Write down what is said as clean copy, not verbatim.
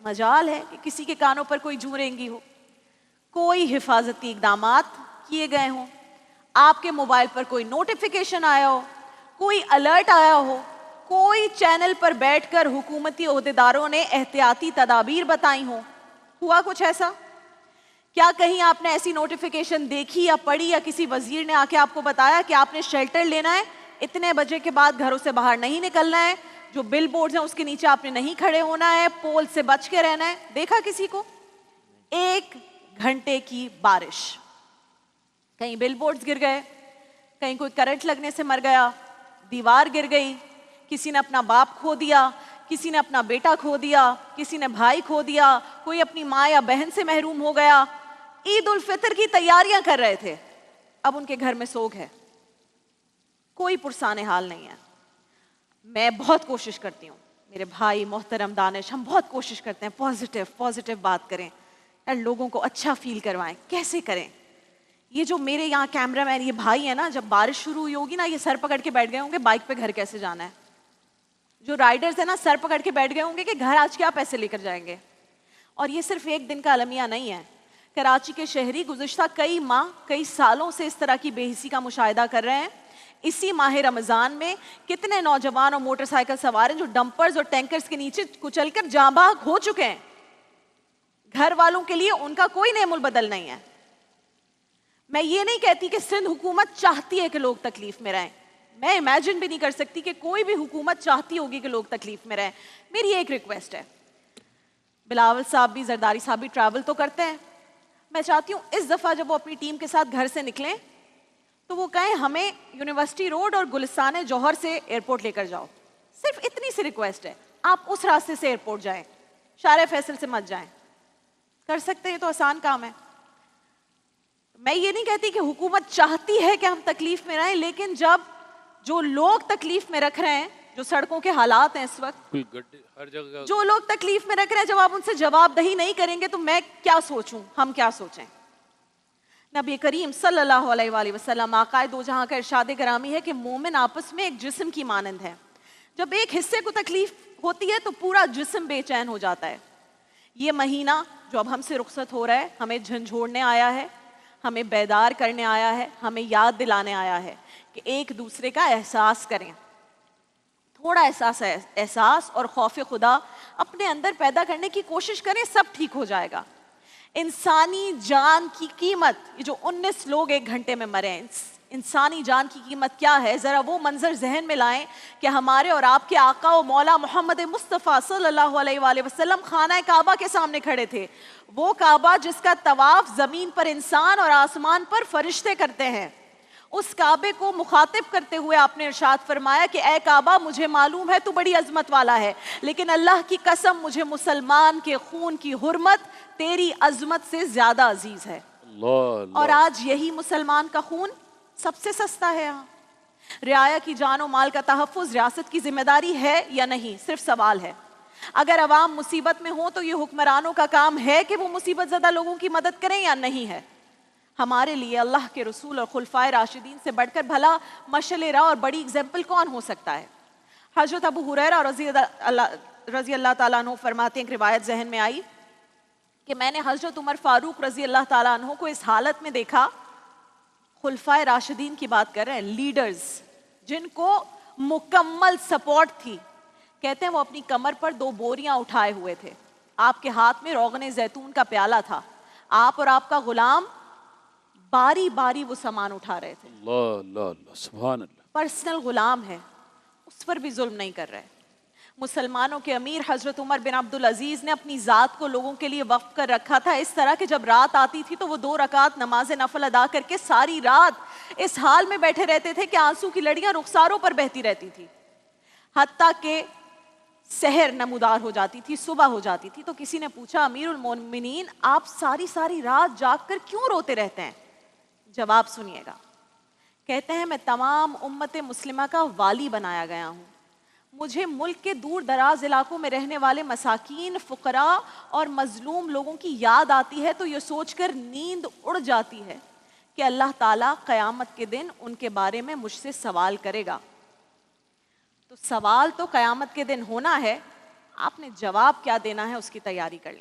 مجال ہے کہ کسی کے کانوں پر کوئی جوں رینگی ہو، کوئی حفاظتی اقدامات کیے گئے ہوں، آپ کے موبائل پر کوئی نوٹیفیکیشن آیا ہو، کوئی الرٹ آیا ہو، کوئی چینل پر بیٹھ کر حکومتی عہدیداروں نے احتیاطی تدابیر بتائی ہوں. ہوا کچھ ایسا؟ کیا کہیں آپ نے ایسی نوٹیفیکیشن دیکھی یا پڑھی یا کسی وزیر نے آ کے آپ کو بتایا کہ آپ نے شیلٹر لینا ہے، اتنے بجے کے بعد گھروں سے باہر نہیں نکلنا ہے، جو بل بورڈز ہیں اس کے نیچے آپ نے نہیں کھڑے ہونا ہے، پول سے بچ کے رہنا ہے؟ دیکھا کسی کو؟ 1 گھنٹے کی بارش، کہیں بل بورڈز گر گئے، کہیں کوئی کرنٹ لگنے سے مر گیا، دیوار گر گئی، کسی نے اپنا باپ کھو دیا، کسی نے اپنا بیٹا کھو دیا، کسی نے بھائی کھو دیا، کوئی اپنی ماں یا بہن سے محروم ہو گیا. عید الفطر کی تیاریاں کر رہے تھے، اب ان کے گھر میں سوگ ہے، کوئی پرسان حال نہیں ہے. میں بہت کوشش کرتی ہوں، میرے بھائی محترم دانش، ہم بہت کوشش کرتے ہیں پازیٹیو بات کریں اور لوگوں کو اچھا فیل کروائیں. کیسے کریں؟ یہ جو میرے یہاں کیمرہ مین یہ بھائی ہے نا، جب بارش شروع ہوئی ہوگی نا، یہ سر پکڑ کے بیٹھ گئے ہوں گے بائک پہ گھر کیسے جانا ہے. جو رائڈرز ہیں نا، سر پکڑ کے بیٹھ گئے ہوں گے کہ گھر آج کیا پیسے لے کر جائیں گے. اور یہ صرف ایک دن کا المیہ نہیں ہے. کراچی کے شہری گزشتہ کئی ماہ کئی سالوں سے اس طرح کی بے حسی کا مشاہدہ کر رہے ہیں. اسی ماہ رمضان میں کتنے نوجوان اور موٹر سائیکل سوار ہیں جو ڈمپرز اور ٹینکرز کے نیچے کچل کر جاں بحق ہو چکے ہیں. گھر والوں کے لیے ان کا کوئی نعم البدل نہیں ہے. میں یہ نہیں کہتی کہ سندھ حکومت چاہتی ہے کہ لوگ تکلیف میں رہیں، میں امیجن بھی نہیں کر سکتی کہ کوئی بھی حکومت چاہتی ہوگی کہ لوگ تکلیف میں رہیں. میری ایک ریکویسٹ ہے، بلاول صاحب بھی زرداری صاحب بھی ٹریول تو کرتے ہیں، میں چاہتی ہوں اس دفعہ جب وہ اپنی ٹیم کے ساتھ گھر سے نکلیں تو وہ کہیں ہمیں یونیورسٹی روڈ اور گلستان جوہر سے ایئرپورٹ لے کر جاؤ. صرف اتنی سی ریکویسٹ ہے، آپ اس راستے سے ایئرپورٹ جائیں، شارع فیصل سے مت جائیں. کر سکتے ہیں، تو آسان کام ہے. میں یہ نہیں کہتی کہ حکومت چاہتی ہے کہ ہم تکلیف میں رہیں، لیکن جب جو لوگ تکلیف میں رکھ رہے ہیں، جو سڑکوں کے حالات ہیں اس وقت، ہر جگہ جو لوگ تکلیف میں رکھ رہے ہیں، جب آپ ان سے جواب دہی نہیں کریں گے تو میں کیا سوچوں، ہم کیا سوچیں. نبی کریم صلی اللہ علیہ وآلہ وسلم آقائے دو جہاں کا ارشاد گرامی ہے کہ مومن آپس میں ایک جسم کی مانند ہے. جب ایک حصے کو تکلیف ہوتی ہے تو پورا جسم بے چین ہو جاتا ہے. یہ مہینہ جو اب ہم سے رخصت ہو رہا ہے، ہمیں جھنجھوڑنے آیا ہے، ہمیں بیدار کرنے آیا ہے، ہمیں یاد دلانے آیا ہے کہ ایک دوسرے کا احساس کریں. تھوڑا احساس اور خوف خدا اپنے اندر پیدا کرنے کی کوشش کریں، سب ٹھیک ہو جائے گا. انسانی جان کی قیمت، یہ جو 19 لوگ 1 گھنٹے میں مرے ہیں، انسانی جان کی قیمت کیا ہے؟ ذرا وہ منظر ذہن میں لائیں کہ ہمارے اور آپ کے آقا و مولا محمد مصطفیٰ صلی اللہ علیہ وآلہ وسلم خانہ کعبہ کے سامنے کھڑے تھے. وہ کعبہ جس کا طواف زمین پر انسان اور آسمان پر فرشتے کرتے ہیں. اس کعبے کو مخاطب کرتے ہوئے آپ نے ارشاد فرمایا کہ اے کعبہ، مجھے معلوم ہے تو بڑی عظمت والا ہے، لیکن اللہ کی قسم مجھے مسلمان کے خون کی حرمت تیری عظمت سے زیادہ عزیز ہے. اور آج یہی مسلمان کا خون سب سے سستا ہے. یہاں رعایا کی جان و مال کا تحفظ ریاست کی ذمہ داری ہے یا نہیں؟ صرف سوال ہے. اگر عوام مصیبت میں ہوں تو یہ حکمرانوں کا کام ہے کہ وہ مصیبت زدہ لوگوں کی مدد کریں یا نہیں ہے؟ ہمارے لیے اللہ کے رسول اور خلفائے راشدین سے بڑھ کر بھلا مشعل راہ اور بڑی اگزامپل کون ہو سکتا ہے؟ حضرت ابو ہریرہ رضی اللہ تعالیٰ عنہ فرماتے ہیں، ایک روایت ذہن میں آئی کہ میں نے حضرت عمر فاروق رضی اللہ تعالیٰ عنہ کو اس حالت میں دیکھا، خلفائے راشدین کی بات کر رہے ہیں، لیڈرز جن کو مکمل سپورٹ تھی. کہتے ہیں وہ اپنی کمر پر 2 بوریاں اٹھائے ہوئے تھے، آپ کے ہاتھ میں روغن زیتون کا پیالہ تھا، آپ اور آپ کا غلام باری باری وہ سامان اٹھا رہے تھے. اللہ اللہ اللہ سبحان اللہ. پرسنل غلام ہے، اس پر بھی ظلم نہیں کر رہے. مسلمانوں کے امیر حضرت عمر بن عبدالعزیز نے اپنی ذات کو لوگوں کے لیے وقف کر رکھا تھا اس طرح کہ جب رات آتی تھی تو وہ 2 رکعت نماز نفل ادا کر کے ساری رات اس حال میں بیٹھے رہتے تھے کہ آنسو کی لڑیاں رخساروں پر بہتی رہتی تھی، حتیٰ کہ سحر نمودار ہو جاتی تھی، صبح ہو جاتی تھی. تو کسی نے پوچھا، امیر المومنین آپ ساری رات جاگ کر کیوں روتے رہتے ہیں؟ جواب سنیے گا. کہتے ہیں میں تمام امت مسلمہ کا والی بنایا گیا ہوں، مجھے ملک کے دور دراز علاقوں میں رہنے والے مساکین، فقراء اور مظلوم لوگوں کی یاد آتی ہے تو یہ سوچ کر نیند اڑ جاتی ہے کہ اللہ تعالیٰ قیامت کے دن ان کے بارے میں مجھ سے سوال کرے گا. تو سوال تو قیامت کے دن ہونا ہے، آپ نے جواب کیا دینا ہے اس کی تیاری کر لیں.